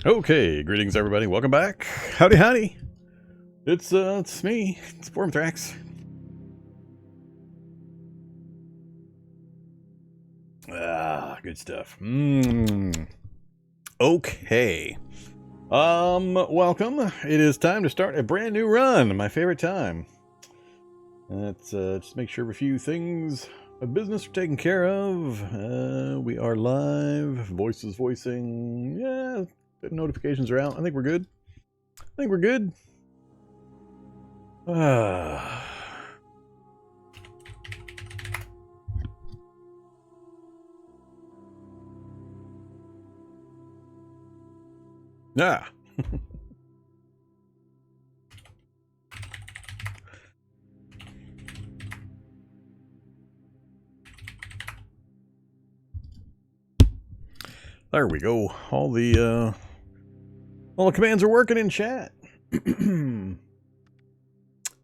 Okay, greetings everybody. Welcome back. Howdy, howdy. It's me. It's Vorm. Good stuff. Okay. Welcome. It is time to start a brand new run. My favorite time. Let's just make sure a few things of business are taken care of. We are live. Voices voicing. Yeah. Notifications are out. I think we're good. Yeah. There we go. All the commands are working in chat.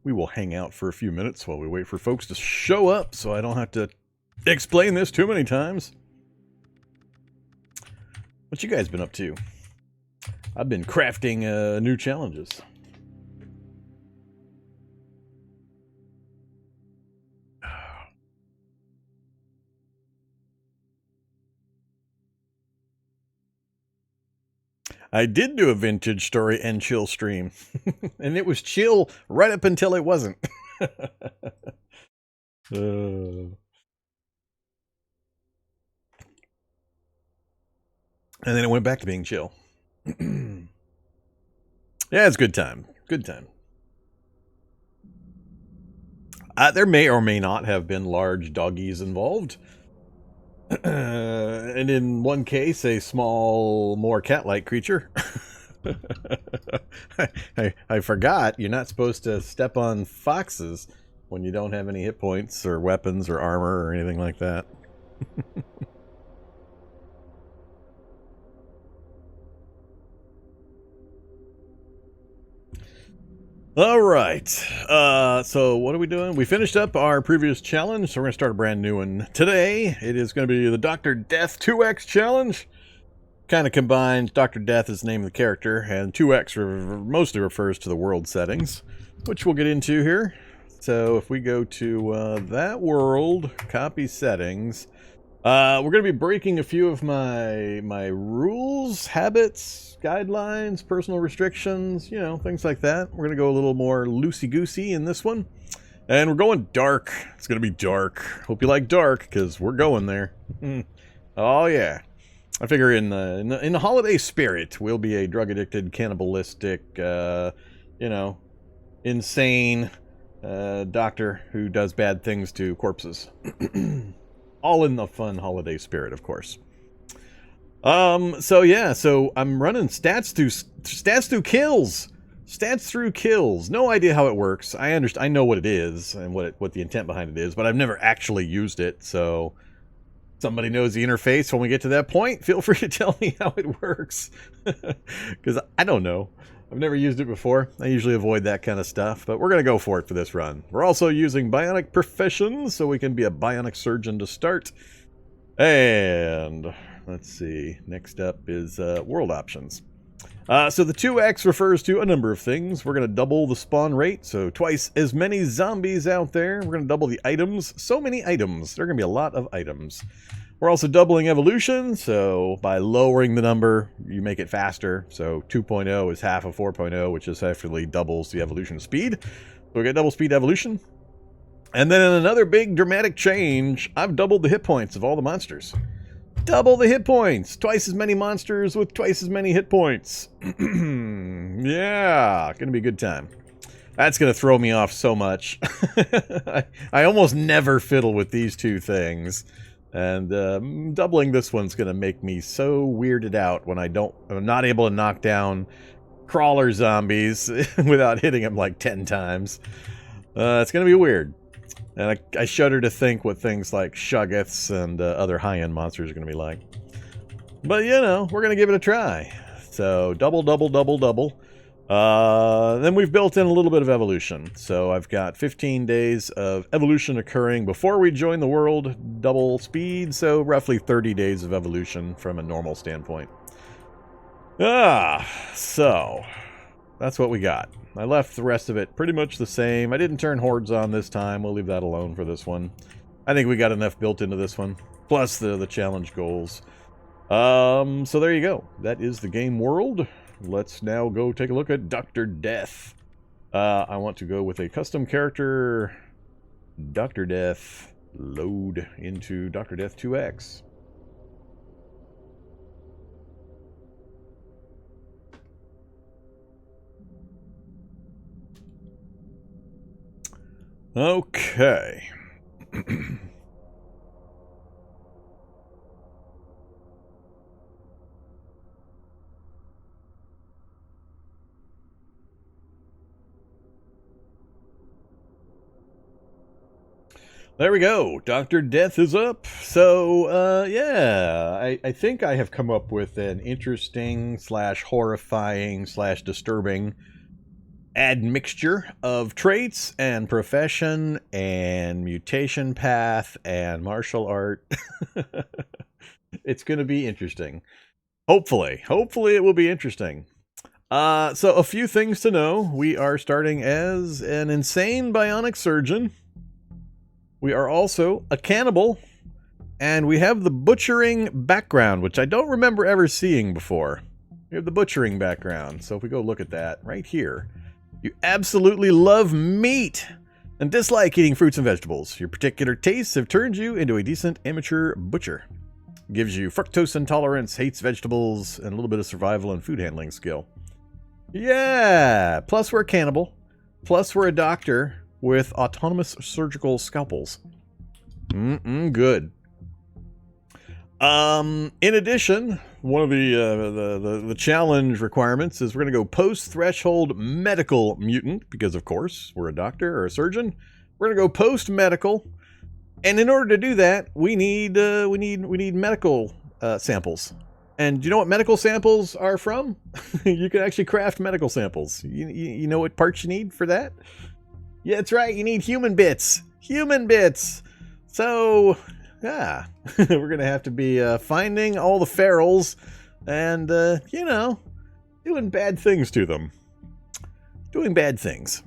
We will hang out for a few minutes while we wait for folks to show up so I don't have to explain this too many times. What you guys been up to? I've been crafting new challenges. I did do a vintage story and chill stream. And it was chill right up until it wasn't. And then it went back to being chill. Yeah, it's good time. Good time. There may or may not have been large doggies involved. And in one case, a small, more cat-like creature. I forgot, you're not supposed to step on foxes when you don't have any hit points or weapons or armor or anything like that. All right, so what are we doing? We finished up our previous challenge, so we're going to start a brand new one today. It is going to be the Dr. Death 2X challenge. Kind of combines Dr. Death as the name of the character, and 2X mostly refers to the world settings, which we'll get into here. So if we go to that world, copy settings, we're going to be breaking a few of my rules, habits, guidelines, personal restrictions, you know, things like that. We're going to go a little more loosey-goosey in this one. And we're going dark. It's going to be dark. Hope you like dark, because we're going there. Oh, yeah. I figure in the holiday spirit, we'll be a drug-addicted, cannibalistic, you know, insane doctor who does bad things to corpses. All in the fun holiday spirit, of course. So yeah, so I'm running stats through kills. Stats through kills. No idea how it works. I know what it is and what the intent behind it is, but I've never actually used it. So somebody knows the interface when we get to that point, feel free to tell me how it works. Because I don't know. I've never used it before. I usually avoid that kind of stuff, but we're going to go for it for this run. We're also using Bionic Professions, so we can be a Bionic Surgeon to start. And let's see. Next up is world options. So the 2X refers to a number of things. We're going to double the spawn rate, so twice as many zombies out there. We're going to double the items. So many items. There are going to be a lot of items. We're also doubling evolution, so by lowering the number, you make it faster. So 2.0 is half of 4.0, which effectively doubles the evolution speed. So we get double speed evolution. And then in another big dramatic change, I've doubled the hit points of all the monsters. Double the hit points! Twice as many monsters with twice as many hit points. Yeah, gonna be a good time. That's gonna throw me off so much. I almost never fiddle with these two things. And doubling this one's going to make me so weirded out when I'm not able to knock down crawler zombies without hitting them like 10 times. It's going to be weird. And I shudder to think what things like Shuggoths and other high-end monsters are going to be like. But, you know, we're going to give it a try. So, double. Then we've built in a little bit of evolution. So I've got 15 days of evolution occurring before we join the world, double speed, so roughly 30 days of evolution from a normal standpoint. So that's what we got. I left the rest of it pretty much the same. I didn't turn hordes on this time. We'll leave that alone for this one. I think we got enough built into this one, plus the challenge goals. So there you go. That is the game world. Let's now go take a look at Dr. Death. I want to go with a custom character, Dr. Death. Load into Dr. Death 2X. Okay. There we go. Dr. Death is up. So, yeah, I think I have come up with an interesting / horrifying / disturbing admixture of traits and profession and mutation path and martial art. It's going to be interesting. Hopefully it will be interesting. So a few things to know. We are starting as an insane Bionic Surgeon. We are also a cannibal, and we have the butchering background, which I don't remember ever seeing before. We have the butchering background, so if we go look at that right here. You absolutely love meat and dislike eating fruits and vegetables. Your particular tastes have turned you into a decent amateur butcher. Gives you fructose intolerance, hates vegetables, and a little bit of survival and food handling skill. Yeah! Plus we're a cannibal. Plus we're a doctor with autonomous surgical scalpels. Good. In addition, one of the challenge requirements is we're going to go post-threshold medical mutant, because of course we're a doctor or a surgeon. We're going to go post-medical, and in order to do that, we need medical samples. And do you know what medical samples are from? You can actually craft medical samples. You know what parts you need for that? Yeah, that's right. You need human bits. Human bits. So, yeah, we're going to have to be finding all the ferals and, you know, doing bad things to them. Doing bad things.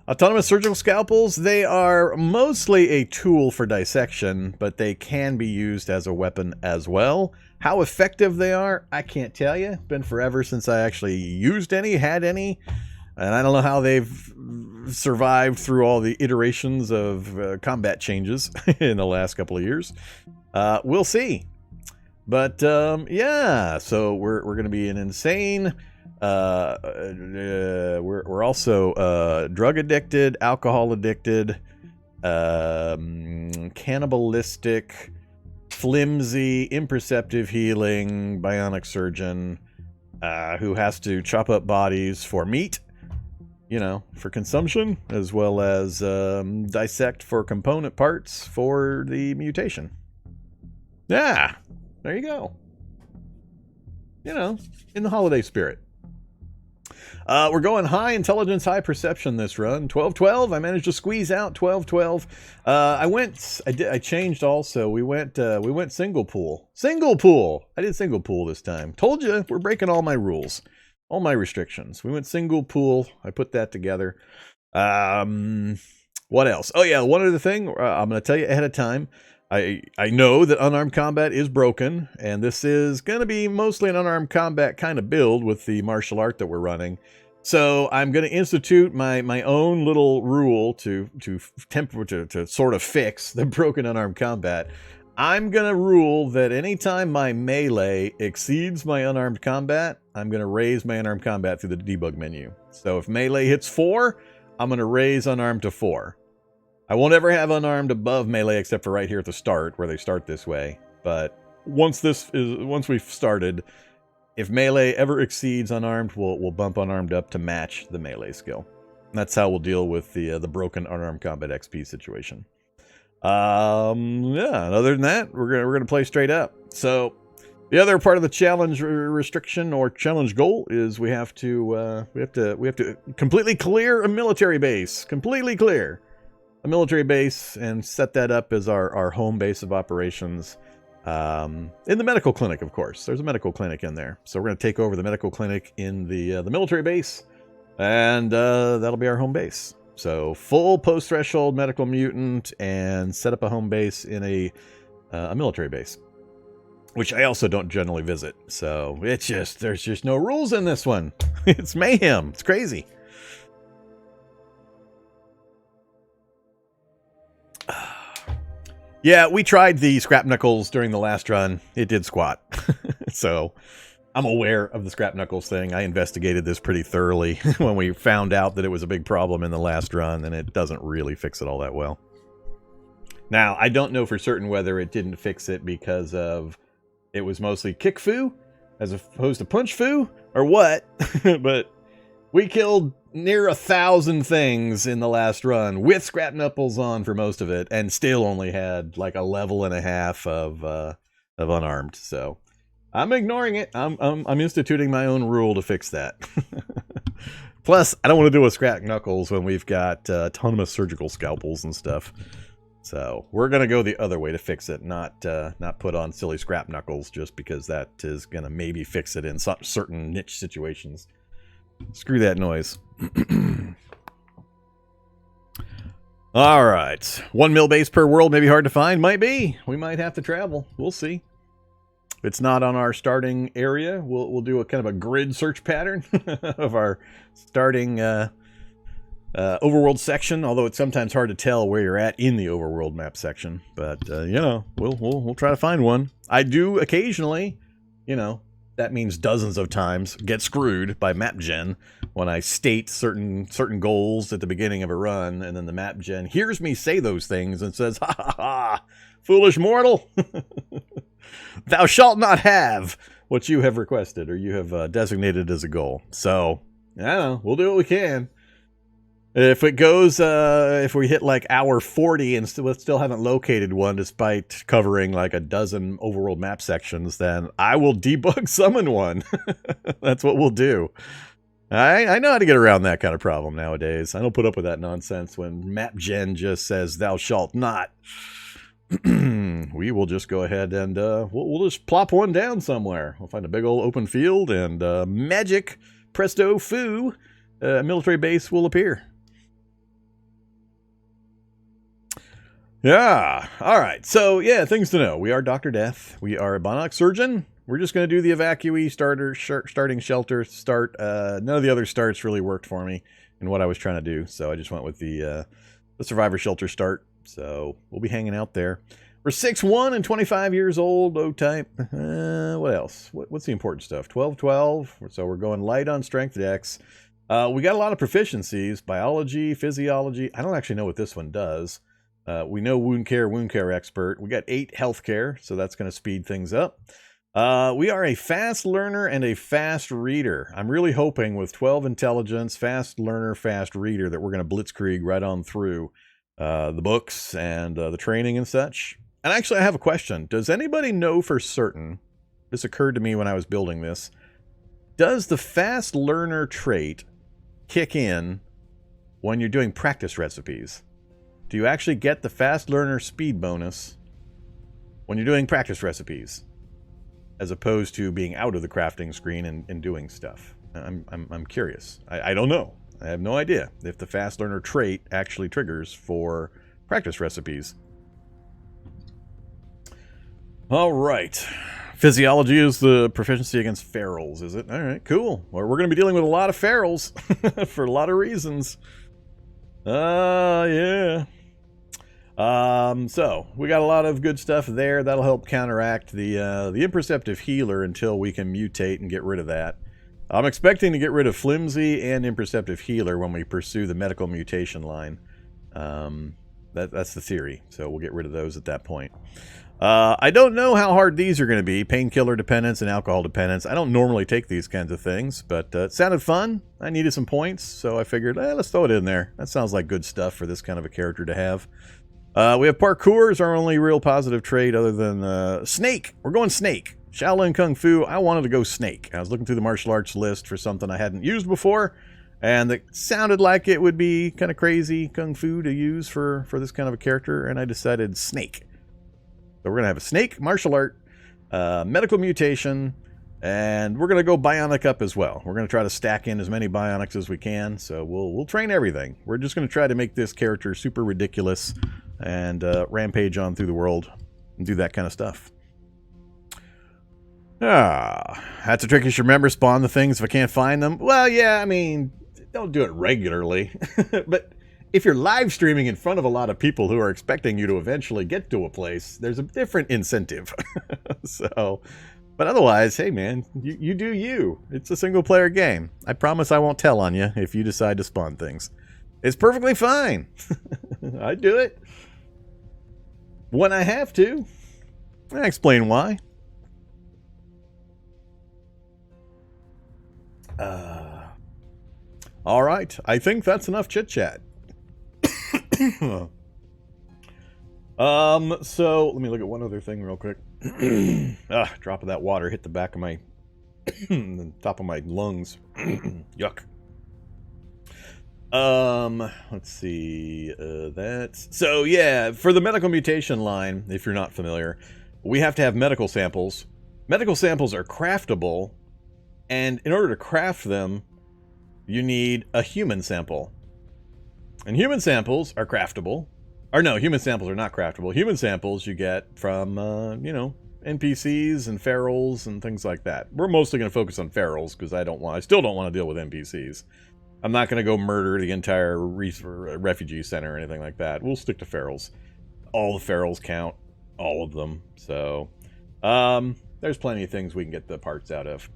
Autonomous surgical scalpels, they are mostly a tool for dissection, but they can be used as a weapon as well. How effective they are, I can't tell you. Been forever since I actually used any, had any. And I don't know how they've survived through all the iterations of combat changes in the last couple of years. We'll see. But, yeah, so we're going to be an insane... we're also drug addicted, alcohol addicted, cannibalistic, flimsy, imperceptive healing Bionic Surgeon who has to chop up bodies for meat, you know, for consumption, as well as dissect for component parts for the mutation. Yeah, there you go. You know, in the holiday spirit. We're going high intelligence, high perception this run. 12-12. I managed to squeeze out 12-12. I changed also. We went single pool. Single pool. I did single pool this time. Told you, we're breaking all my rules. All my restrictions. We went single pool. I put that together. What else? Oh yeah, one other thing. I'm going to tell you ahead of time. I know that unarmed combat is broken, and this is going to be mostly an unarmed combat kind of build with the martial art that we're running. So I'm going to institute my own little rule to sort of fix the broken unarmed combat. I'm going to rule that anytime my melee exceeds my unarmed combat, I'm going to raise my unarmed combat through the debug menu. So if melee hits 4, I'm going to raise unarmed to 4. I won't ever have unarmed above melee except for right here at the start, where they start this way. But once we've started, if melee ever exceeds unarmed, we'll bump unarmed up to match the melee skill. And that's how we'll deal with the broken unarmed combat XP situation. Yeah. And other than that, we're gonna play straight up. So the other part of the challenge restriction or challenge goal is we have to completely clear a military base. Completely clear a military base and set that up as our home base of operations. In the medical clinic, of course. There's a medical clinic in there. So we're going to take over the medical clinic in the military base, and that'll be our home base. So full post-threshold medical mutant, and set up a home base in a military base, which I also don't generally visit. So it's just, there's just no rules in this one. It's mayhem. It's crazy. Yeah, we tried the scrap knuckles during the last run. It did squat. So I'm aware of the scrap knuckles thing. I investigated this pretty thoroughly when we found out that it was a big problem in the last run, and it doesn't really fix it all that well. Now, I don't know for certain whether it didn't fix it because of it was mostly kick foo as opposed to punch foo or what, but we killed near 1,000 things in the last run with scrap knuckles on for most of it, and still only had like a level and a half of unarmed. So I'm ignoring it. I'm instituting my own rule to fix that. Plus, I don't want to deal with scrap knuckles when we've got autonomous surgical scalpels and stuff. So we're gonna go the other way to fix it, not put on silly scrap knuckles just because that is gonna maybe fix it in certain niche situations. Screw that noise. All right. 1 mil base per world may be hard to find. Might be. We might have to travel. We'll see. If it's not on our starting area, we'll do a kind of a grid search pattern of our starting overworld section. Although it's sometimes hard to tell where you're at in the overworld map section. But you know, we'll try to find one. I do occasionally, you know. That means dozens of times get screwed by map gen when I state certain goals at the beginning of a run, and then the map gen hears me say those things and says, "Ha ha ha, foolish mortal, thou shalt not have what you have requested or you have designated as a goal." So, I don't know, we'll do what we can. If it goes, if we hit like hour 40 and still haven't located one despite covering like a dozen overworld map sections, then I will debug summon one. That's what we'll do. I know how to get around that kind of problem nowadays. I don't put up with that nonsense when map gen just says thou shalt not. We will just go ahead and we'll just plop one down somewhere. We'll find a big old open field and magic, presto foo, a military base will appear. Yeah, all right. So, yeah, things to know. We are Dr. Death. We are a Bionic Surgeon. We're just going to do the evacuee starting shelter start. None of the other starts really worked for me in what I was trying to do, so I just went with the survivor shelter start. So, we'll be hanging out there. We're 6'1" and 25 years old, O-type. What else? What's the important stuff? 12. So, we're going light on strength dex. We got a lot of proficiencies. Biology, physiology. I don't actually know what this one does. We know wound care expert. We got 8 healthcare, so that's going to speed things up. We are a fast learner and a fast reader. I'm really hoping with 12 intelligence, fast learner, fast reader, that we're going to blitzkrieg right on through the books and the training and such. And actually, I have a question. Does anybody know for certain, this occurred to me when I was building this, does the fast learner trait kick in when you're doing practice recipes? Do you actually get the fast learner speed bonus when you're doing practice recipes, as opposed to being out of the crafting screen and doing stuff? I'm curious. I don't know. I have no idea if the fast learner trait actually triggers for practice recipes. All right. Physiology is the proficiency against ferals, is it? All right, cool. Well, we're going to be dealing with a lot of ferals for a lot of reasons. Yeah. So we got a lot of good stuff there. That'll help counteract the imperceptive healer until we can mutate and get rid of that. I'm expecting to get rid of flimsy and imperceptive healer when we pursue the medical mutation line. That's the theory. So we'll get rid of those at that point. I don't know how hard these are going to be. Painkiller dependence and alcohol dependence. I don't normally take these kinds of things, but it sounded fun. I needed some points, so I figured, let's throw it in there. That sounds like good stuff for this kind of a character to have. We have parkour is our only real positive trait other than snake. We're going snake. Shaolin Kung Fu, I wanted to go snake. I was looking through the martial arts list for something I hadn't used before, and it sounded like it would be kind of crazy Kung Fu to use for this kind of a character, and I decided snake. So we're going to have a snake, martial art, medical mutation, and we're going to go bionic up as well. We're going to try to stack in as many bionics as we can, so we'll train everything. We're just going to try to make this character super ridiculous and rampage on through the world and do that kind of stuff. That's a trick you should remember. Spawn the things if I can't find them. Well, yeah, I mean, don't do it regularly. But if you're live streaming in front of a lot of people who are expecting you to eventually get to a place, there's a different incentive. So, but otherwise, hey man, you do you. It's a single player game. I promise I won't tell on you if you decide to spawn things. It's perfectly fine. I do it when I have to. I explain why. All right, I think that's enough chit chat. So let me look at one other thing real quick. Drop of that water hit the back of my the top of my lungs. Yuck. Let's see. So yeah, for the medical mutation line, if you're not familiar, we have to have medical samples. Medical samples are craftable, and in order to craft them, you need a human sample. And human samples are craftable. Or no, human samples are not craftable. Human samples you get from, NPCs and ferals and things like that. We're mostly going to focus on ferals because I still don't want to deal with NPCs. I'm not going to go murder the entire refugee center or anything like that. We'll stick to ferals. All the ferals count. All of them. So, there's plenty of things we can get the parts out of.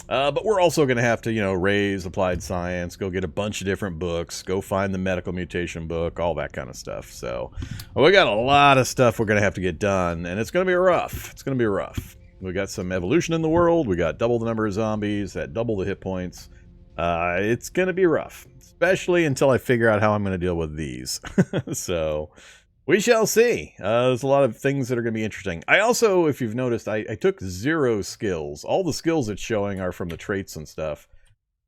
But we're also going to have to, raise applied science, go get a bunch of different books, go find the medical mutation book, all that kind of stuff. So we got a lot of stuff we're going to have to get done, and it's going to be rough. It's going to be rough. We got some evolution in the world. We got double the number of zombies at double the hit points. It's going to be rough, especially until I figure out how I'm going to deal with these. So we shall see. There's a lot of things that are going to be interesting. I also, if you've noticed, I took 0 skills. All the skills it's showing are from the traits and stuff.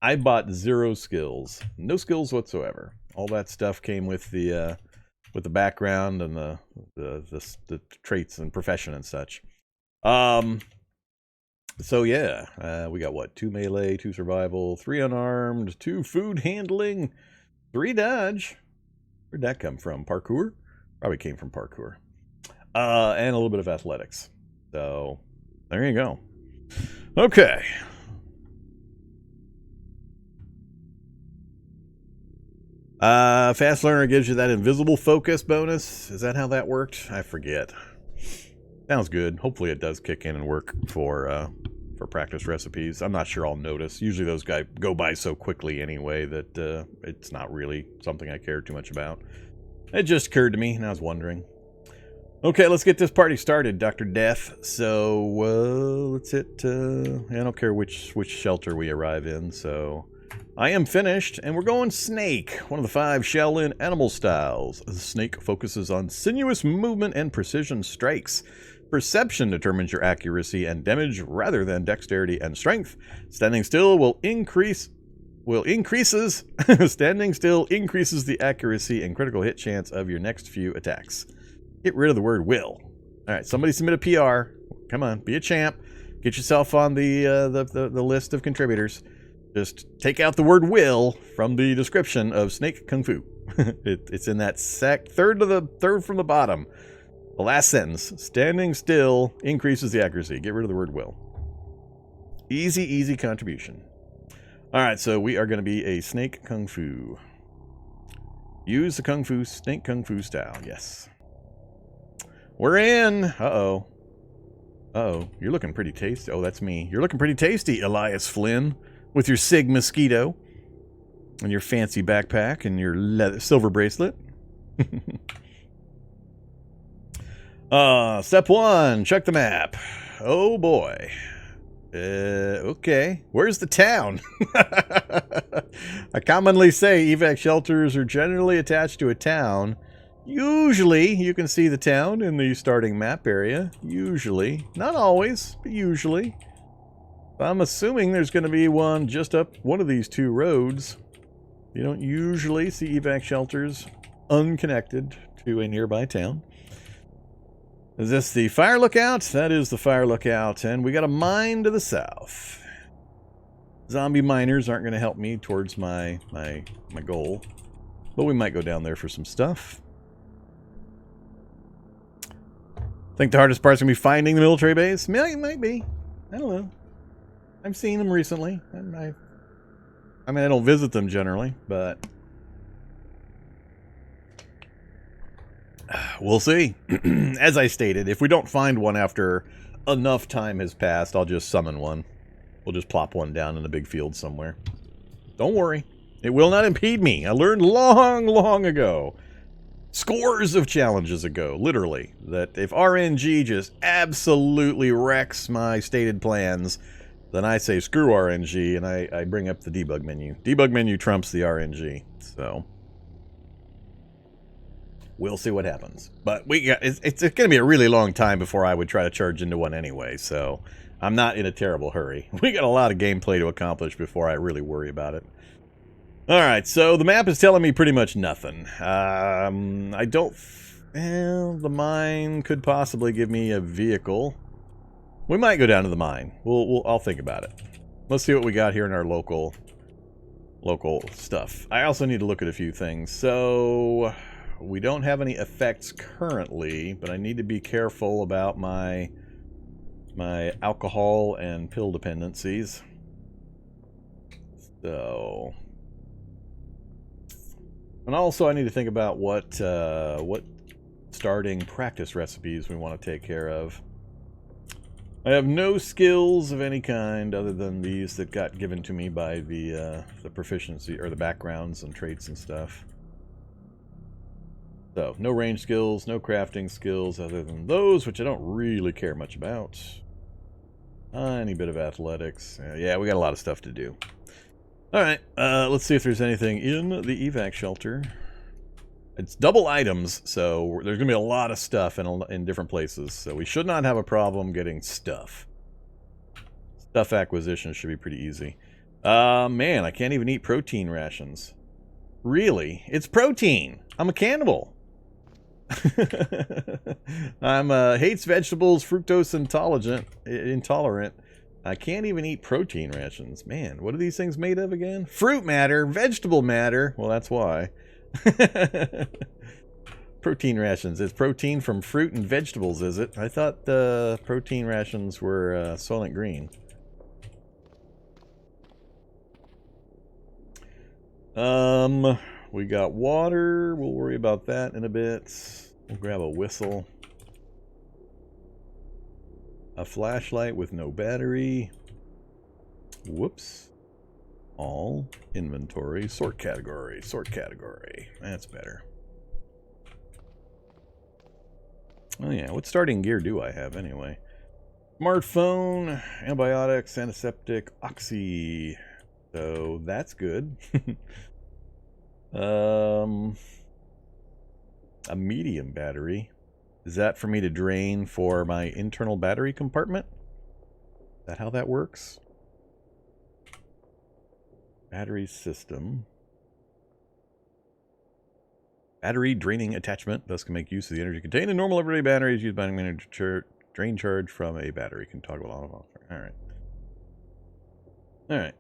I bought 0 skills. No skills whatsoever. All that stuff came with the background and the traits and profession and such. So yeah, we got what? 2 melee, 2 survival, 3 unarmed, 2 food handling, 3 dodge. Where'd that come from? Parkour? Probably came from parkour. And a little bit of athletics. So, there you go. Okay. Fast Learner gives you that invisible focus bonus. Is that how that worked? I forget. Sounds good. Hopefully it does kick in and work for practice recipes. I'm not sure I'll notice. Usually those guys go by so quickly anyway that it's not really something I care too much about. It just occurred to me, and I was wondering. Okay, let's get this party started, Dr. Death. So, let's hit... I don't care which shelter we arrive in, so... I am finished, and we're going Snake, one of the 5 shell-in animal styles. The Snake focuses on sinuous movement and precision strikes. Perception determines your accuracy and damage rather than dexterity and strength. Standing still standing still increases the accuracy and critical hit chance of your next few attacks. Get rid of the word will. Alright, somebody submit a PR. Come on, be a champ. Get yourself on the list of contributors. Just take out the word will from the description of Snake Kung Fu. It's in that third from the bottom. The last sentence. Standing still increases the accuracy. Get rid of the word will. Easy contribution. Alright, so we are going to be a Snake Kung Fu. Use the Snake Kung Fu style, yes. We're in! Uh-oh. Uh-oh, you're looking pretty tasty. Oh, that's me. You're looking pretty tasty, Elias Flynn, with your Sig Mosquito, and your fancy backpack, and your silver bracelet. Step 1, check the map. Oh boy. Okay. Where's the town? I commonly say evac shelters are generally attached to a town. Usually, you can see the town in the starting map area. Usually. Not always, but usually. I'm assuming there's going to be one just up one of these 2 roads. You don't usually see evac shelters unconnected to a nearby town. Is this the fire lookout? That is the fire lookout, and we got a mine to the south. Zombie miners aren't going to help me towards my goal, but we might go down there for some stuff. Think the hardest part's going to be finding the military base? It might be. I don't know. I've seen them recently. I mean, I don't visit them generally, but we'll see. As I stated, if we don't find one after enough time has passed, I'll just summon one. We'll just plop one down in a big field somewhere. Don't worry. It will not impede me. I learned long, long ago, scores of challenges ago, literally, that if RNG just absolutely wrecks my stated plans, then I say screw RNG and I bring up the debug menu. Debug menu trumps the RNG, so we'll see what happens. But it's going to be a really long time before I would try to charge into one anyway, so I'm not in a terrible hurry. We got a lot of gameplay to accomplish before I really worry about it. Alright, so the map is telling me pretty much nothing. I don't... Well, the mine could possibly give me a vehicle. We might go down to the mine. I'll think about it. Let's see what we got here in our local stuff. I also need to look at a few things. So, we don't have any effects currently, but I need to be careful about my alcohol and pill dependencies. So... And also I need to think about what starting practice recipes we want to take care of. I have no skills of any kind other than these that got given to me by the proficiency, or the backgrounds and traits and stuff. So, no range skills, no crafting skills other than those, which I don't really care much about. Any bit of athletics. Yeah, we got a lot of stuff to do. Alright, let's see if there's anything in the evac shelter. It's double items, so there's going to be a lot of stuff in different places. So we should not have a problem getting stuff. Stuff acquisition should be pretty easy. Man, I can't even eat protein rations. Really? It's protein! I'm a cannibal! I'm hates vegetables, fructose intolerant. I can't even eat protein rations. Man, what are these things made of again? Fruit matter, vegetable matter. Well, that's why. Protein rations. It's protein from fruit and vegetables, is it? I thought the protein rations were Soylent Green. We got water. We'll worry about that in a bit. We'll grab a whistle. A flashlight with no battery. Whoops. All inventory. Sort category. Sort category. That's better. Oh yeah, what starting gear do I have anyway? Smartphone, antibiotics, antiseptic, oxy. So that's good. A medium battery. Is that for me to drain for my internal battery compartment? Is that how that works? Battery system. Battery draining attachment. Thus can make use of the energy contained in normal everyday batteries used by an energy drain charge from a battery. Can toggle on and off. Alright. Alright.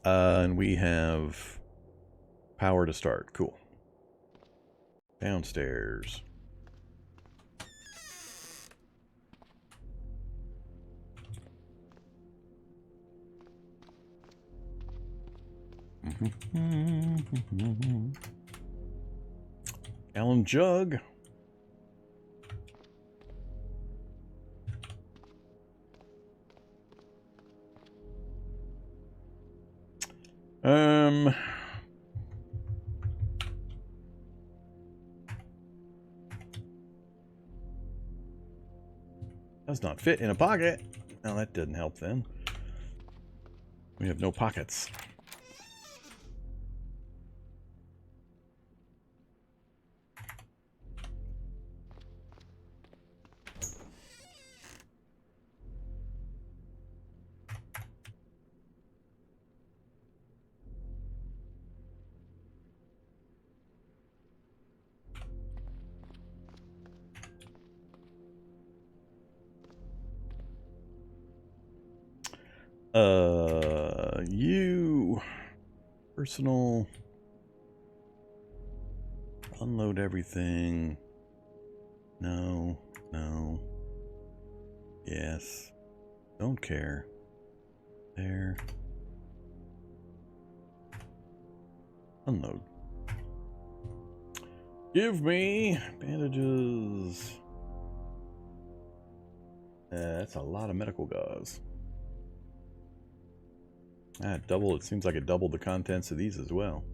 And we have power to start. Cool. Downstairs. Gallon jug. Does not fit in a pocket. Well, that didn't help then. We have no pockets. You personal unload everything. No, no. Yes. Don't care. There. Unload. Give me bandages. That's a lot of medical gauze. Double. It seems like it doubled the contents of these as well.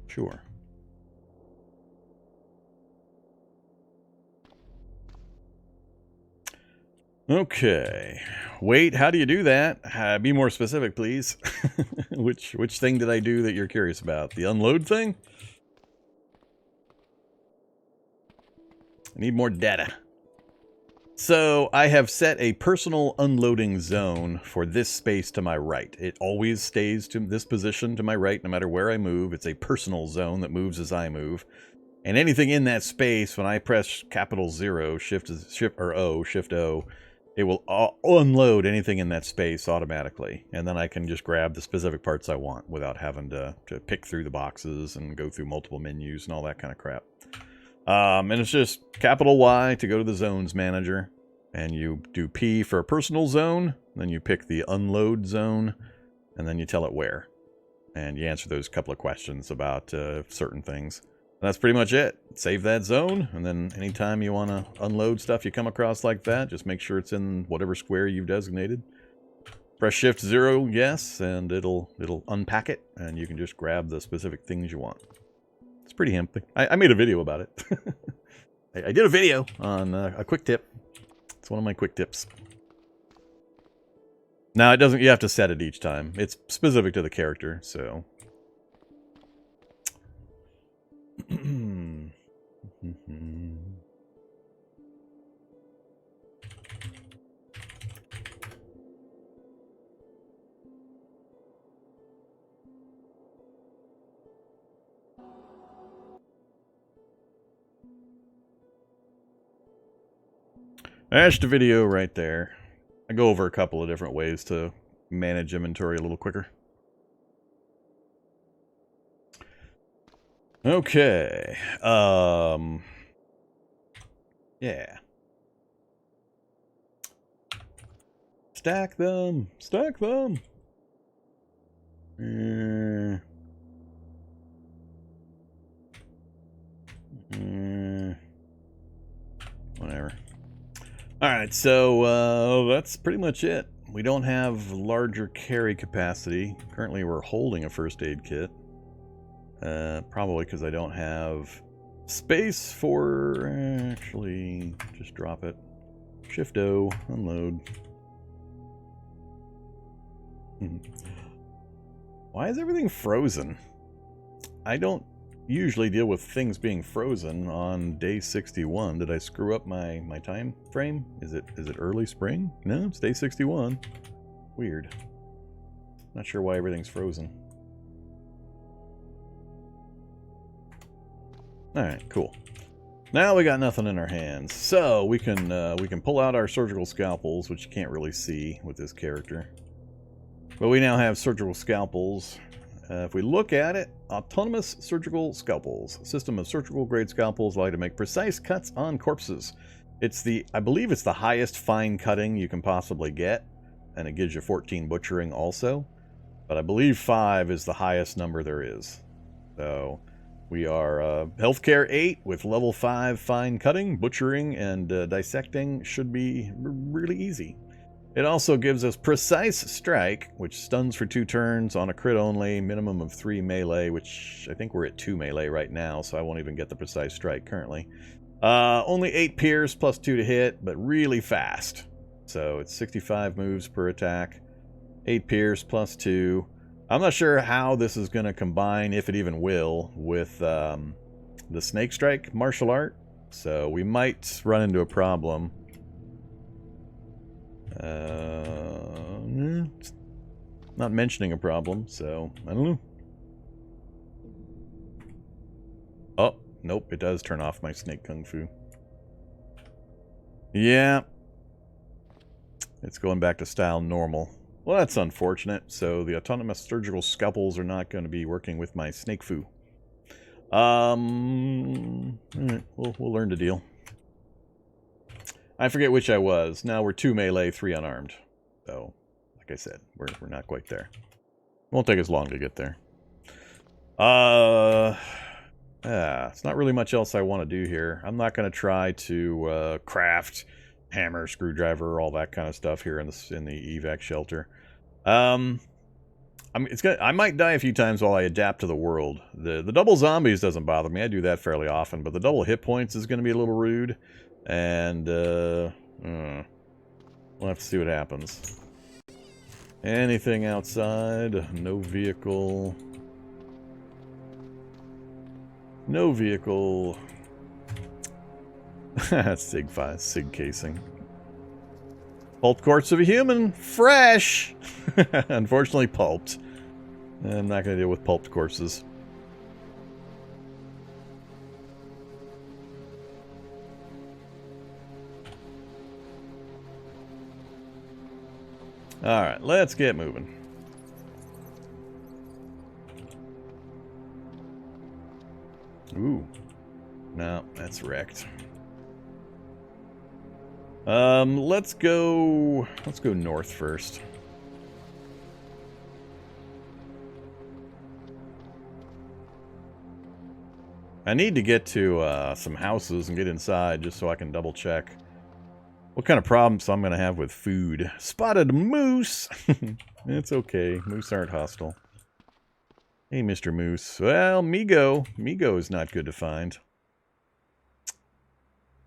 Sure. Okay. Wait, how do you do that? Be more specific, please. Which thing did I do that you're curious about? The unload thing? I need more data. So I have set a personal unloading zone for this space to my right. It always stays to this position to my right no matter where I move. It's a personal zone that moves as I move. And anything in that space, when I press capital 0, Shift O, it will unload anything in that space automatically. And then I can just grab the specific parts I want without having to pick through the boxes and go through multiple menus and all that kind of crap. And it's just capital Y to go to the zones manager. And you do P for a personal zone. Then you pick the unload zone. And then you tell it where. And you answer those couple of questions about certain things. That's pretty much it. Save that zone, and then anytime you want to unload stuff you come across like that, just make sure it's in whatever square you've designated. Press Shift 0, yes, and it'll unpack it, and you can just grab the specific things you want. It's pretty handy. I made a video about it. I did a video on a quick tip. It's one of my quick tips. Now, it doesn't. You have to set it each time. It's specific to the character, so... That's the video right there. I go over a couple of different ways to manage inventory a little quicker. Okay. Yeah. Stack them. Stack them. Whatever. Alright, so that's pretty much it. We don't have larger carry capacity. Currently we're holding a first aid kit. Probably because I don't have space for... actually, just drop it. Shift-O, unload. Why is everything frozen? I don't usually deal with things being frozen on day 61. Did I screw up my time frame? Is it early spring? No, it's day 61. Weird. Not sure why everything's frozen. Alright, cool. Now we got nothing in our hands. So we can pull out our surgical scalpels, which you can't really see with this character. But we now have surgical scalpels. If we look at it, autonomous surgical scalpels. System of surgical grade scalpels allow you to make precise cuts on corpses. I believe it's the highest fine cutting you can possibly get. And it gives you 14 butchering also. But I believe 5 is the highest number there is. So we are healthcare 8 with level 5 fine cutting, butchering, and dissecting should be really easy. It also gives us Precise Strike, which stuns for 2 turns on a crit only, minimum of 3 melee, which I think we're at 2 melee right now, so I won't even get the Precise Strike currently. Only 8 pierce plus 2 to hit, but really fast. So it's 65 moves per attack, 8 pierce plus 2. I'm not sure how this is going to combine, if it even will, with the Snake Strike martial art, so we might run into a problem. Not mentioning a problem, so I don't know. Oh, nope, it does turn off my snake kung fu. Yeah. It's going back to style normal. Well, that's unfortunate. So the autonomous surgical scalpels are not going to be working with my snake foo. All right, we'll learn to deal. I forget which I was. Now we're 2 melee, 3 unarmed. So, like I said, we're not quite there. Won't take us long to get there. It's not really much else I want to do here. I'm not going to try to craft hammer, screwdriver, all that kind of stuff here in the evac shelter. I might die a few times while I adapt to the world. The double zombies doesn't bother me. I do that fairly often, but the double hit points is going to be a little rude. And we'll have to see what happens. Anything outside? No vehicle. No vehicle. Sig casing. Pulped corpse of a human. Fresh! Unfortunately pulped. I'm not going to deal with pulped corpses. Alright, let's get moving. Ooh. No, that's wrecked. Let's go north first. I need to get to some houses and get inside just so I can double check what kind of problems I'm going to have with food. Spotted moose! It's okay. Moose aren't hostile. Hey, Mr. Moose. Well, Migo. Migo is not good to find.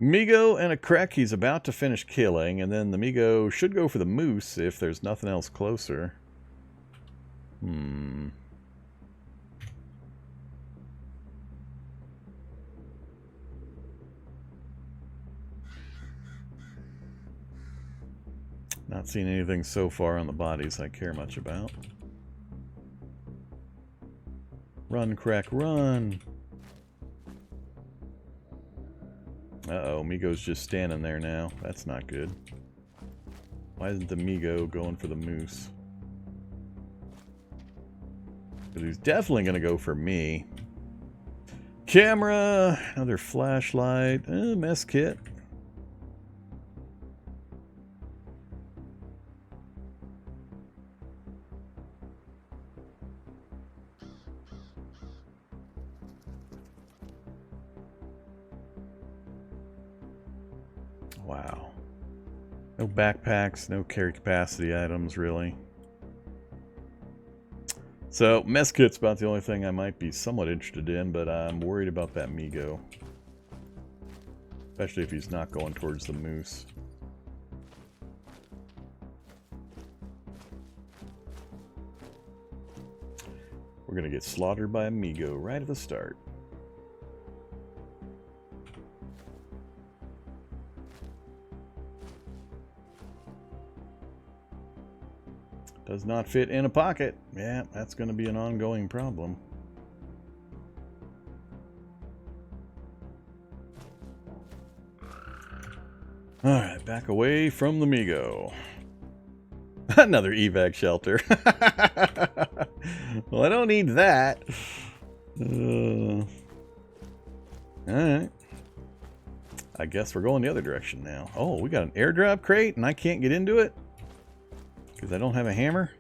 Migo and a Krek he's about to finish killing, and then the Migo should go for the moose if there's nothing else closer. Not seeing anything so far on the bodies I care much about. Run, Krek, run! Uh-oh, Migo's just standing there now. That's not good. Why isn't the Migo going for the moose? Because he's definitely going to go for me. Camera! Another flashlight. Mess kit. Wow. No backpacks, no carry capacity items, really. So, mess kit's about the only thing I might be somewhat interested in, but I'm worried about that Migo. Especially if he's not going towards the moose. We're gonna get slaughtered by a Migo right at the start. Does not fit in a pocket. Yeah, that's going to be an ongoing problem. Alright, back away from the Migo. Another evac shelter. Well, I don't need that. Alright. I guess we're going the other direction now. Oh, we got an airdrop crate and I can't get into it? Because I don't have a hammer?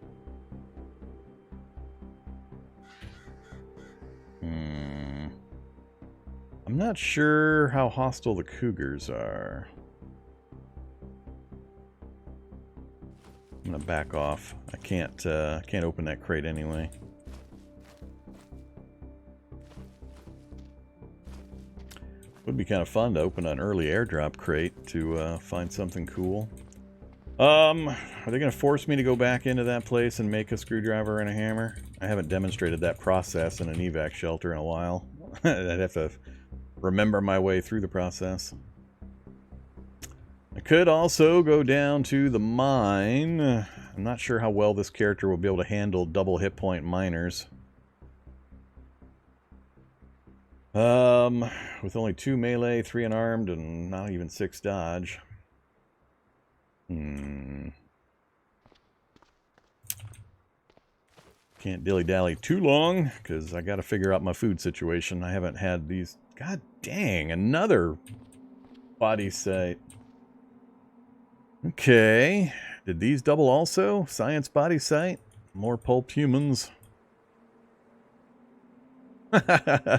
I'm not sure how hostile the cougars are. I'm gonna back off. I can't open that crate anyway. Would be kind of fun to open an early airdrop crate to find something cool. Are they going to force me to go back into that place and make a screwdriver and a hammer? I haven't demonstrated that process in an evac shelter in a while. I'd have to remember my way through the process. I could also go down to the mine. I'm not sure how well this character will be able to handle double hit point miners. With only 2 melee, 3 unarmed, and not even 6 dodge. Can't dilly-dally too long, because I got to figure out my food situation. I haven't had these... God dang, another body site. Okay. Did these double also? Science body site? More pulped humans.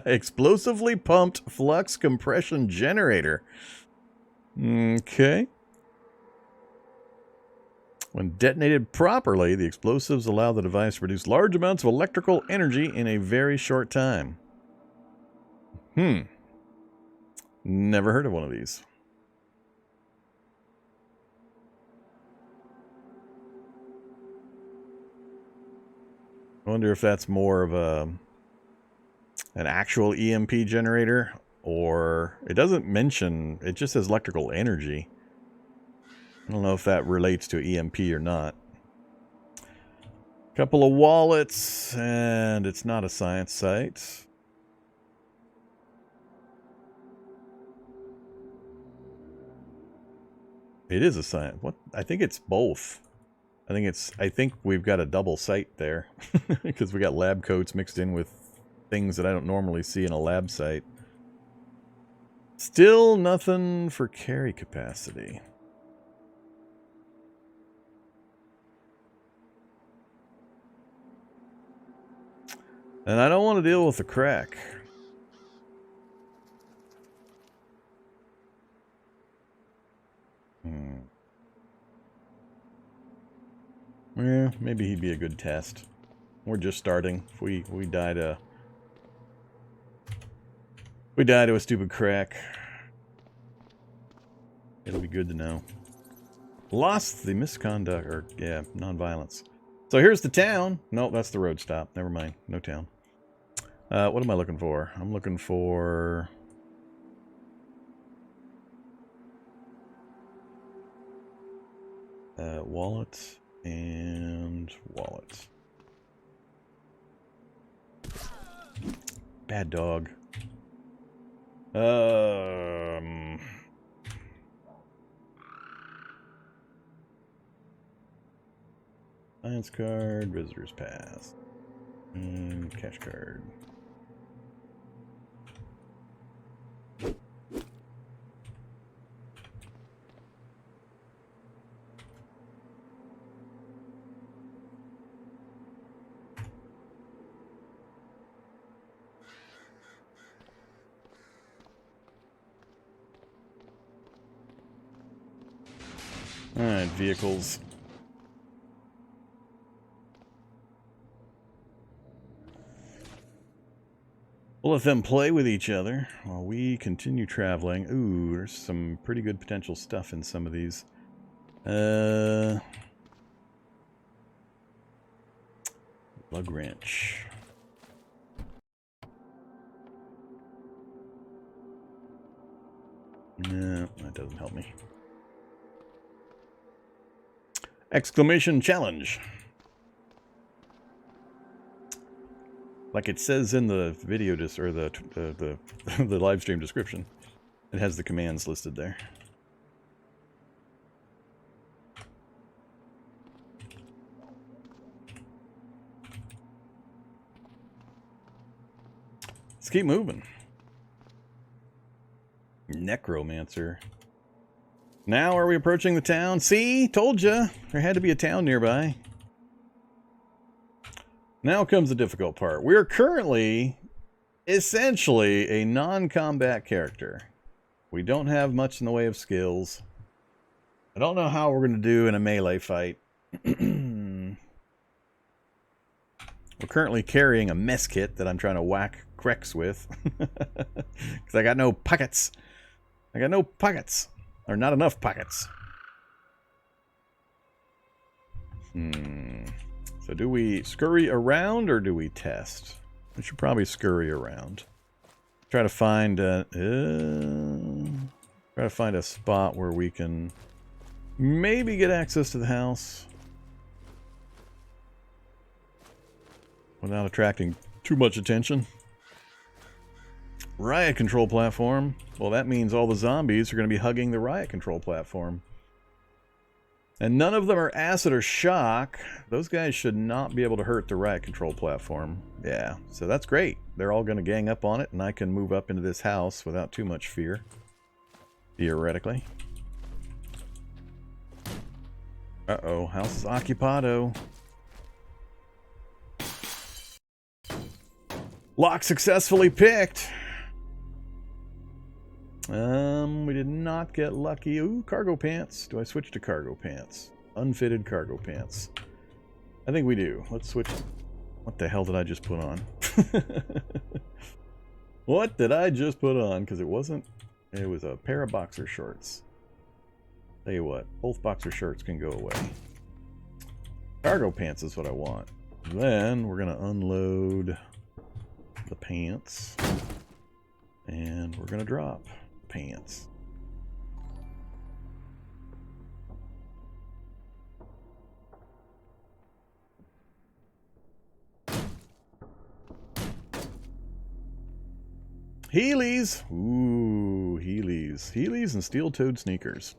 Explosively pumped flux compression generator. Okay. When detonated properly, the explosives allow the device to produce large amounts of electrical energy in a very short time. Never heard of one of these. I wonder if that's more of an actual EMP generator, or it doesn't mention, it just says electrical energy. I don't know if that relates to EMP or not. Couple of wallets, and it's not a science site. It is a science. What? I think it's both. I think we've got a double site there because we got lab coats mixed in with things that I don't normally see in a lab site. Still nothing for carry capacity. And I don't want to deal with the crack. Yeah, maybe he'd be a good test. We're just starting. If we die to a stupid crack, it'll be good to know. Lost the misconduct, or yeah, non-violence. So here's the town. No, that's the road stop. Never mind. No town. What am I looking for? I'm looking for... wallet and wallet. Bad dog. Science card, visitor's pass, and cash card. Alright, vehicles. We'll let them play with each other while we continue traveling. Ooh, there's some pretty good potential stuff in some of these. Lug wrench. No, that doesn't help me. Exclamation challenge. Like it says in the video or the live stream description. It has the commands listed there. Let's keep moving. Necromancer. Now are we approaching the town? See? Told ya. There had to be a town nearby. Now comes the difficult part. We're currently essentially a non-combat character. We don't have much in the way of skills. I don't know how we're going to do in a melee fight. We're currently carrying a mess kit that I'm trying to whack Krex with. Because I got no pockets. I got no pockets. Or not enough pockets. So do we scurry around or do we test? We should probably scurry around. Try to find a spot where we can maybe get access to the house without attracting too much attention. Riot control platform. Well, that means all the zombies are going to be hugging the riot control platform. And none of them are acid or shock. Those guys should not be able to hurt the riot control platform. Yeah, so that's great. They're all going to gang up on it, and I can move up into this house without too much fear. Theoretically. Uh-oh, house is occupado. Lock successfully picked. We did not get lucky. Ooh, cargo pants. Do I switch to cargo pants? Unfitted cargo pants. I think we do. Let's switch. What the hell did I just put on? What did I just put on? Because it wasn't... It was a pair of boxer shorts. Tell you what, both boxer shorts can go away. Cargo pants is what I want. Then we're going to unload the pants. And we're going to drop the pants. Heelys! Ooh, Heelys. Heelys and steel-toed sneakers.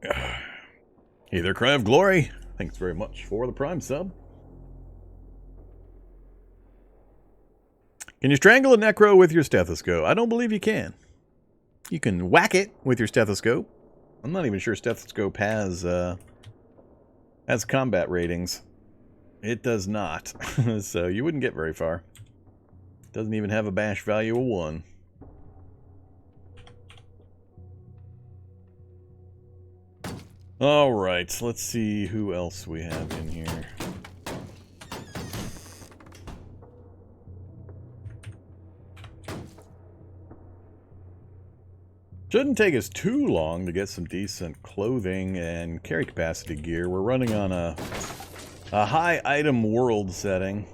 Hey there, Cry of Glory. Thanks very much for the Prime sub. Can you strangle a necro with your stethoscope? I don't believe you can. You can whack it with your stethoscope. I'm not even sure stethoscope has combat ratings. It does not. So you wouldn't get very far. Doesn't even have a bash value of 1. Alright, let's see who else we have in here. Shouldn't take us too long to get some decent clothing and carry capacity gear. We're running on a high item world setting.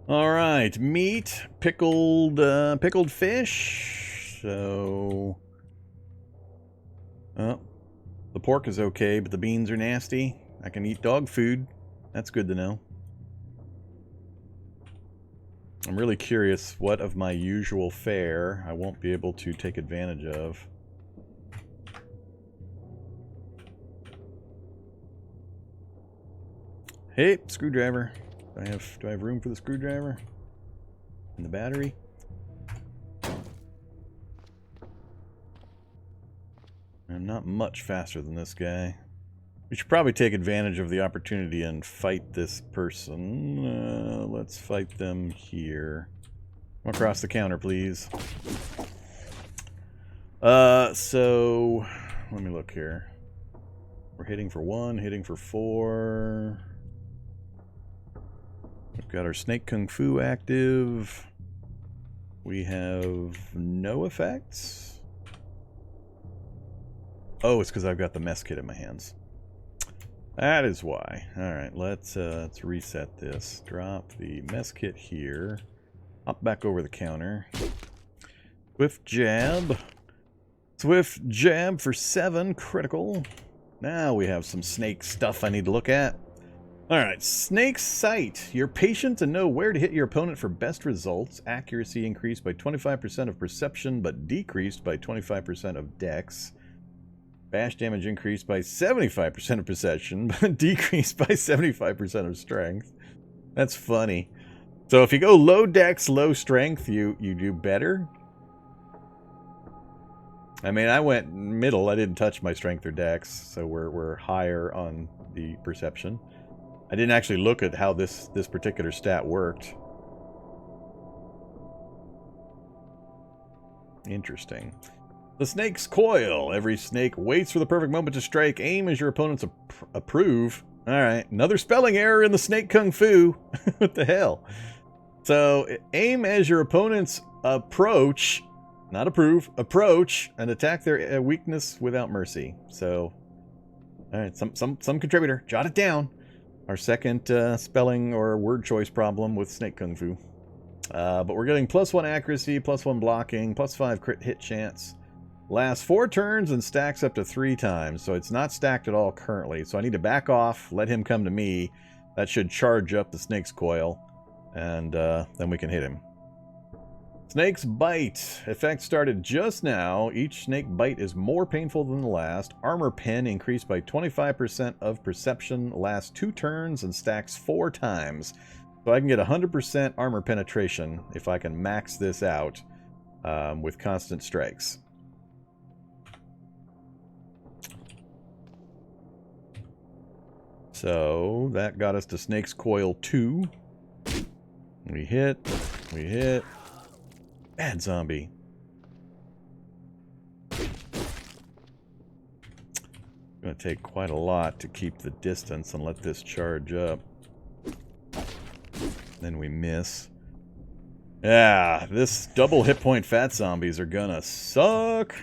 Alright, meat, pickled fish. So... Oh, the pork is okay, but the beans are nasty. I can eat dog food. That's good to know. I'm really curious what of my usual fare I won't be able to take advantage of. Hey, screwdriver. Do I have room for the screwdriver? And the battery? I'm not much faster than this guy. We should probably take advantage of the opportunity and fight this person. Let's fight them here. Come across the counter, please. So... Let me look here. We're hitting for 1, hitting for 4... We've got our Snake Kung Fu active. We have no effects. Oh, it's because I've got the mess kit in my hands. That is why. Alright, let's reset this. Drop the mess kit here. Hop back over the counter. Swift jab. Swift jab for 7. Critical. Now we have some snake stuff I need to look at. Alright, Snake Sight. You're patient and know where to hit your opponent for best results. Accuracy increased by 25% of perception, but decreased by 25% of dex. Bash damage increased by 75% of perception, but decreased by 75% of strength. That's funny. So if you go low dex, low strength, you do better. I mean, I went middle. I didn't touch my strength or dex, so we're higher on the perception. I didn't actually look at how this particular stat worked. Interesting. The snake's coil. Every snake waits for the perfect moment to strike. Aim as your opponents approve. Alright, another spelling error in the Snake Kung Fu. What the hell? So, aim as your opponents approach, not approve, approach, and attack their weakness without mercy. So, alright, some contributor. Jot it down. Our second spelling or word choice problem with Snake Kung Fu. But we're getting +1 accuracy, +1 blocking, +5 crit hit chance. Lasts 4 turns and stacks up to 3 times, so it's not stacked at all currently. So I need to back off, let him come to me. That should charge up the snake's coil, and then we can hit him. Snake's bite. Effect started just now. Each snake bite is more painful than the last. Armor pen increased by 25% of perception, lasts 2 turns, and stacks 4 times. So I can get 100% armor penetration if I can max this out with constant strikes. So that got us to Snake's Coil 2. We hit. We hit. Bad zombie. Gonna take quite a lot to keep the distance and let this charge up. Then we miss. Yeah, this double hit point fat zombies are gonna suck.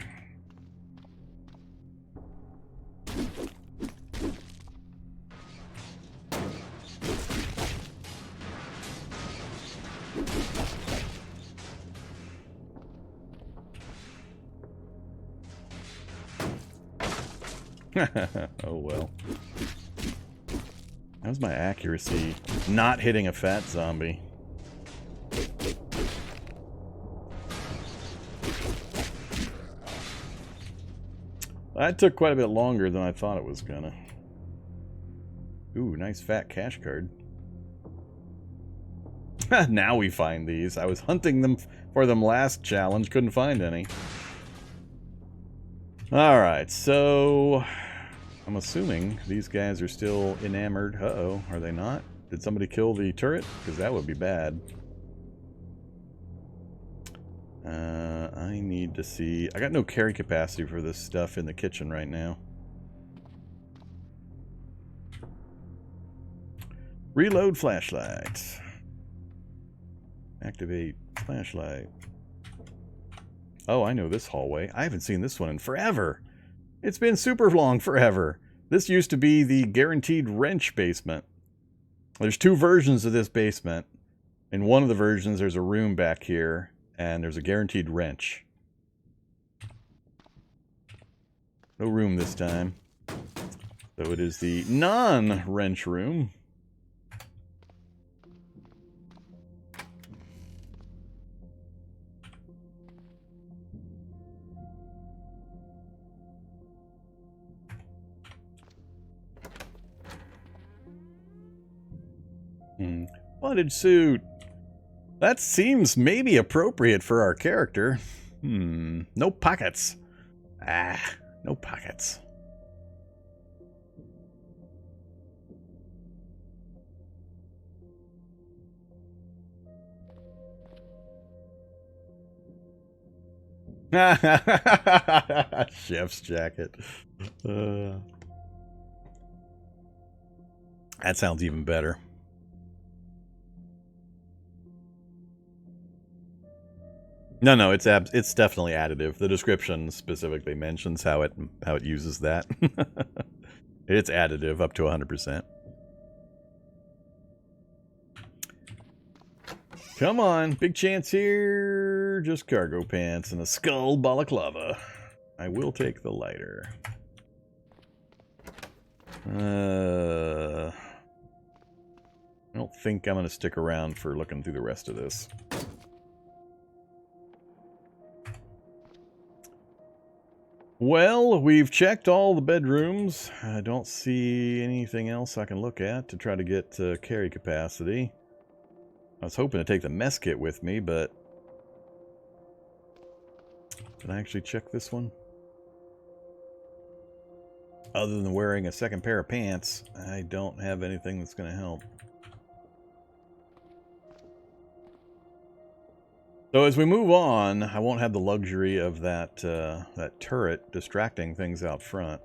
Oh well. How's my accuracy? Not hitting a fat zombie. That took quite a bit longer than I thought it was gonna. Ooh, nice fat cash card. Now we find these. I was hunting them for them last challenge, couldn't find any. Alright, so I'm assuming these guys are still enamored. Uh-oh, are they not? Did somebody kill the turret? Because that would be bad. I need to see... I got no carry capacity for this stuff in the kitchen right now. Reload flashlight. Activate flashlight. Oh, I know this hallway. I haven't seen this one in forever. It's been super long forever. This used to be the guaranteed wrench basement. There's 2 versions of this basement. In one of the versions, there's a room back here, and there's a guaranteed wrench. No room this time. So it is the non-wrench room. Bondage suit. That seems maybe appropriate for our character. No pockets. No pockets. Chef's jacket. That sounds even better. No, it's definitely additive. The description specifically mentions how it uses that. It's additive up to 100%. Come on, big chance here. Just cargo pants and a skull balaclava. I will take the lighter. I don't think I'm going to stick around for looking through the rest of this. Well, we've checked all the bedrooms. I don't see anything else I can look at to try to get carry capacity. I was hoping to take the mess kit with me, but... Did I actually check this one? Other than wearing a second pair of pants, I don't have anything that's going to help. So as we move on, I won't have the luxury of that that turret distracting things out front.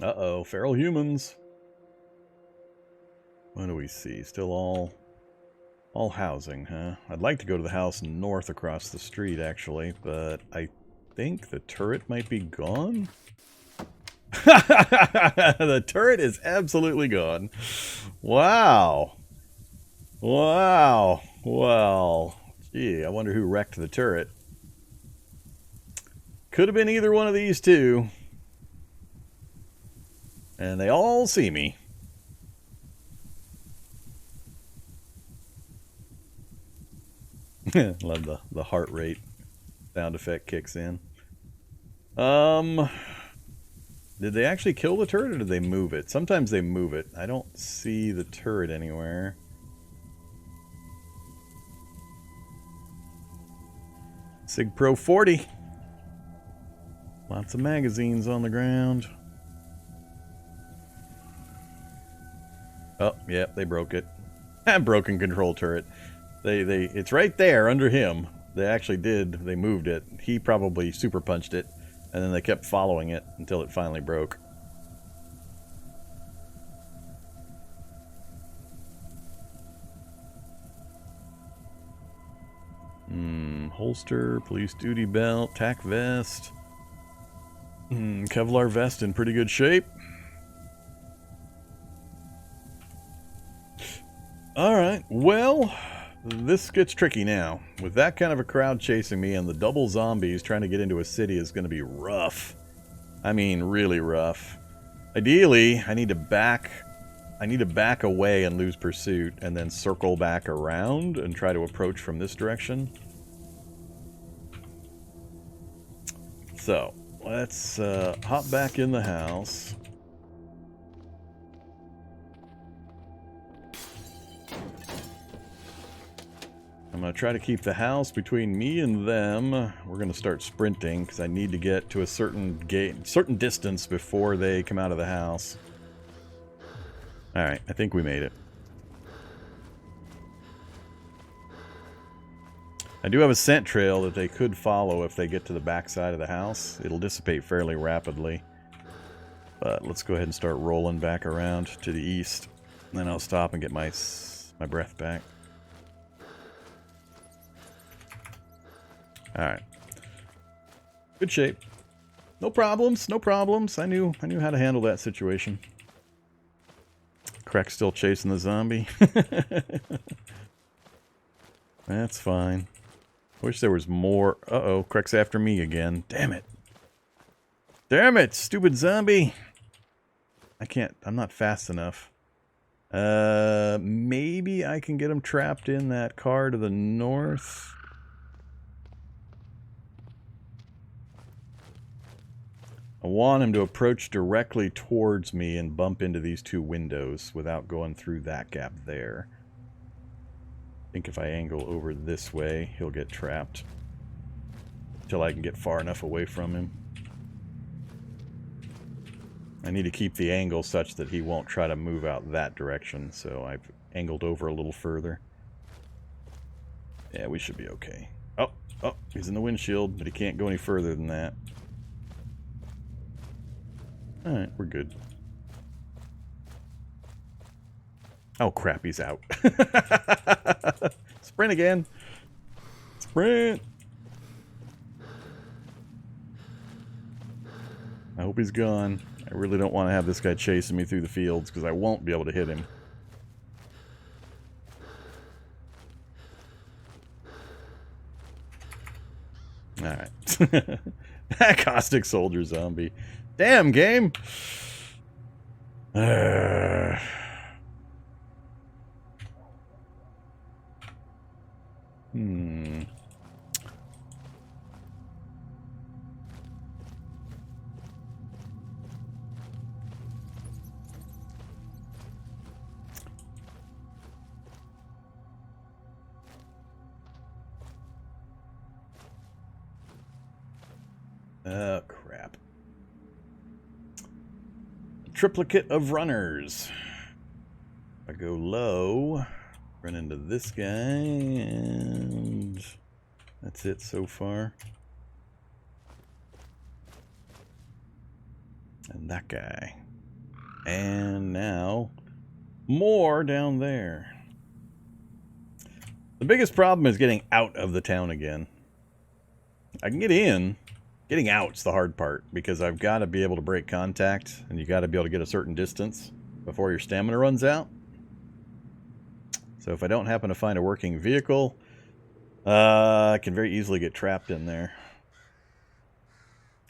Uh-oh, feral humans. What do we see? Still all housing, huh? I'd like to go to the house north across the street, actually, but I think the turret might be gone? The turret is absolutely gone. Wow. Wow. Well, gee, I wonder who wrecked the turret. Could have been either one of these two. And they all see me. Love the heart rate sound effect kicks in. Did they actually kill the turret or did they move it? Sometimes they move it. I don't see the turret anywhere. Sig Pro 40. Lots of magazines on the ground. Oh, yep, they broke it. Broken control turret. It's right there under him. They actually did. They moved it. He probably super punched it, and then they kept following it until it finally broke. Holster, police duty belt, tack vest. Kevlar vest in pretty good shape. Alright, well, this gets tricky now. With that kind of a crowd chasing me and the double zombies trying to get into a city is going to be rough. I mean, really rough. Ideally, I need to back away and lose pursuit and then circle back around and try to approach from this direction. So, let's hop back in the house. I'm going to try to keep the house between me and them. We're going to start sprinting because I need to get to a certain distance before they come out of the house. Alright, I think we made it. I do have a scent trail that they could follow if they get to the back side of the house. It'll dissipate fairly rapidly. But let's go ahead and start rolling back around to the east. And then I'll stop and get my breath back. Alright. Good shape. No problems, no problems. I knew how to handle that situation. Crack's still chasing the zombie. That's fine. I wish there was more. Uh-oh, Crack's after me again. Damn it. Damn it, stupid zombie. I'm not fast enough. Maybe I can get him trapped in that car to the north. I want him to approach directly towards me and bump into these two windows without going through that gap there. I think if I angle over this way, he'll get trapped. Until I can get far enough away from him. I need to keep the angle such that he won't try to move out that direction, so I've angled over a little further. Yeah, we should be okay. Oh, he's in the windshield, but he can't go any further than that. Alright, we're good. Oh crap, he's out. Sprint again. Sprint. I hope he's gone. I really don't want to have this guy chasing me through the fields because I won't be able to hit him. Alright. Caustic soldier zombie. Damn, game! Oh, crap. Triplicate of runners. If I go low, run into this guy, and that's it so far. And that guy. And now, more down there. The biggest problem is getting out of the town again. I can get in. Getting out's the hard part, because I've got to be able to break contact, and you got to be able to get a certain distance before your stamina runs out. So if I don't happen to find a working vehicle, I can very easily get trapped in there.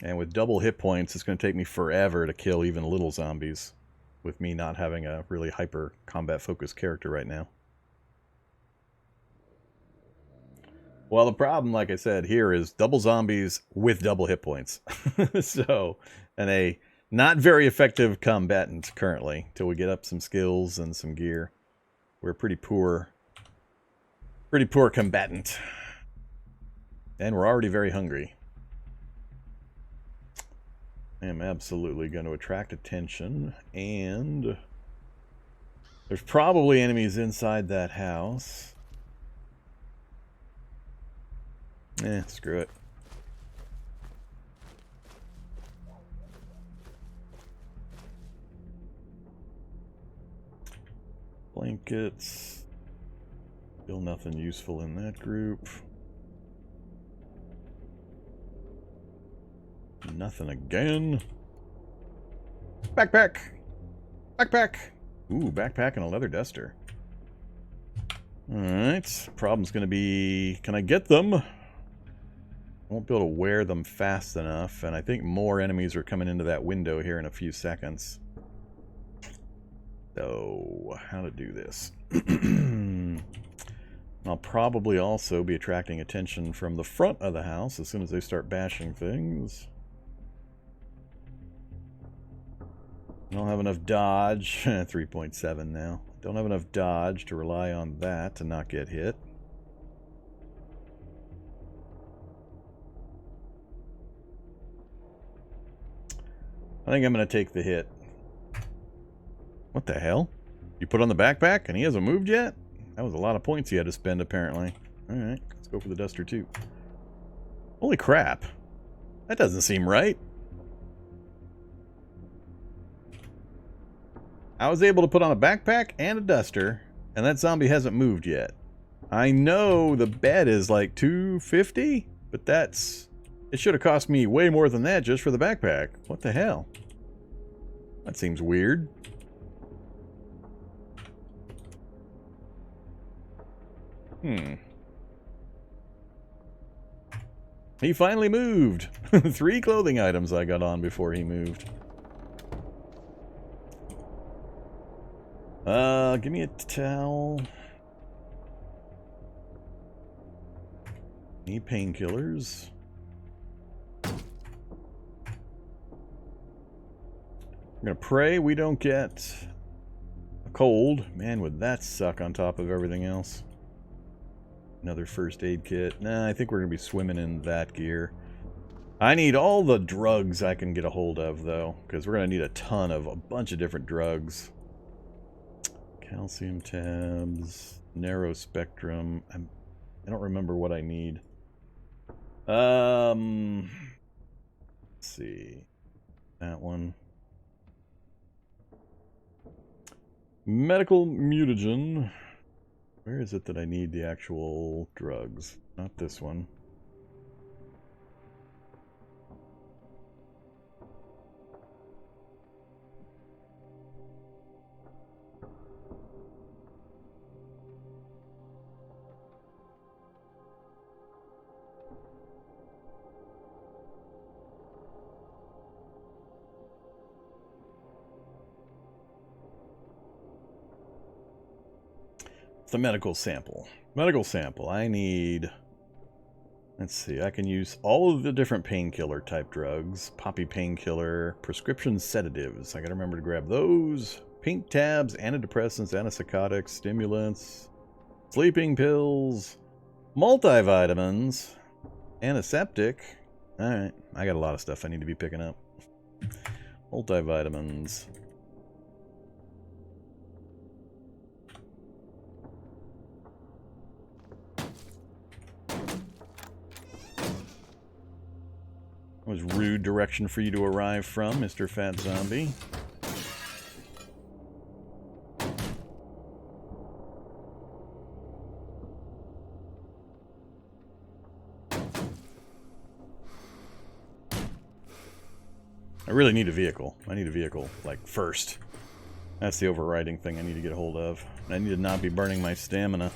And with double hit points, it's going to take me forever to kill even little zombies, with me not having a really hyper combat focused character right now. Well, the problem, like I said, here is double zombies with double hit points. So, and a not very effective combatant currently, till we get up some skills and some gear. We're pretty poor combatant. And we're already very hungry. I am absolutely going to attract attention, and there's probably enemies inside that house. Screw it. Blankets. Still nothing useful in that group. Nothing again. Backpack! Backpack! Ooh, backpack and a leather duster. Alright. Problem's gonna be, can I get them? I won't be able to wear them fast enough, and I think more enemies are coming into that window here in a few seconds. So, how to do this? I'll probably also be attracting attention from the front of the house as soon as they start bashing things. I don't have enough dodge. 3.7 now. Don't have enough dodge to rely on that to not get hit. I think I'm going to take the hit. What the hell? You put on the backpack and he hasn't moved yet? That was a lot of points he had to spend, apparently. Alright, let's go for the duster, too. Holy crap. That doesn't seem right. I was able to put on a backpack and a duster, and that zombie hasn't moved yet. I know the bet is like $250, but that's... It should have cost me way more than that just for the backpack. What the hell? That seems weird. He finally moved. 3 clothing items I got on before he moved. Give me a towel. Need painkillers. I'm gonna pray we don't get a cold. Man, would that suck on top of everything else. Another first aid kit. Nah, I think we're gonna be swimming in that gear. I need all the drugs I can get a hold of, though, because we're gonna need a ton of a bunch of different drugs. Calcium tabs, narrow spectrum. I don't remember what I need. Let's see. That one. Medical mutagen. Where is it that I need the actual drugs? Not this one. The medical sample. Medical sample. I need... Let's see. I can use all of the different painkiller type drugs. Poppy painkiller. Prescription sedatives. I gotta remember to grab those. Pink tabs. Antidepressants. Antipsychotics. Stimulants. Sleeping pills. Multivitamins. Antiseptic. Alright. I got a lot of stuff I need to be picking up. Multivitamins. Was rude direction for you to arrive from, Mr. Fat Zombie. I really need a vehicle. I need a vehicle, like, first. That's the overriding thing I need to get a hold of. I need to not be burning my stamina.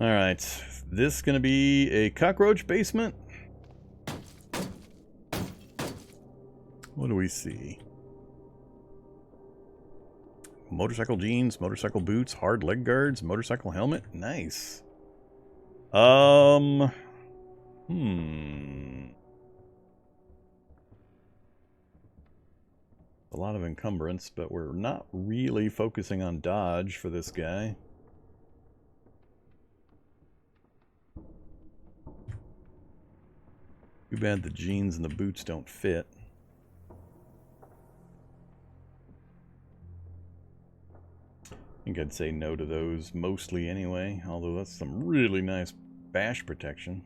Alright. This gonna be a cockroach basement? What do we see? Motorcycle jeans, motorcycle boots, hard leg guards, motorcycle helmet. Nice. A lot of encumbrance, but we're not really focusing on dodge for this guy. Too bad the jeans and the boots don't fit. I think I'd say no to those mostly anyway, although that's some really nice bash protection.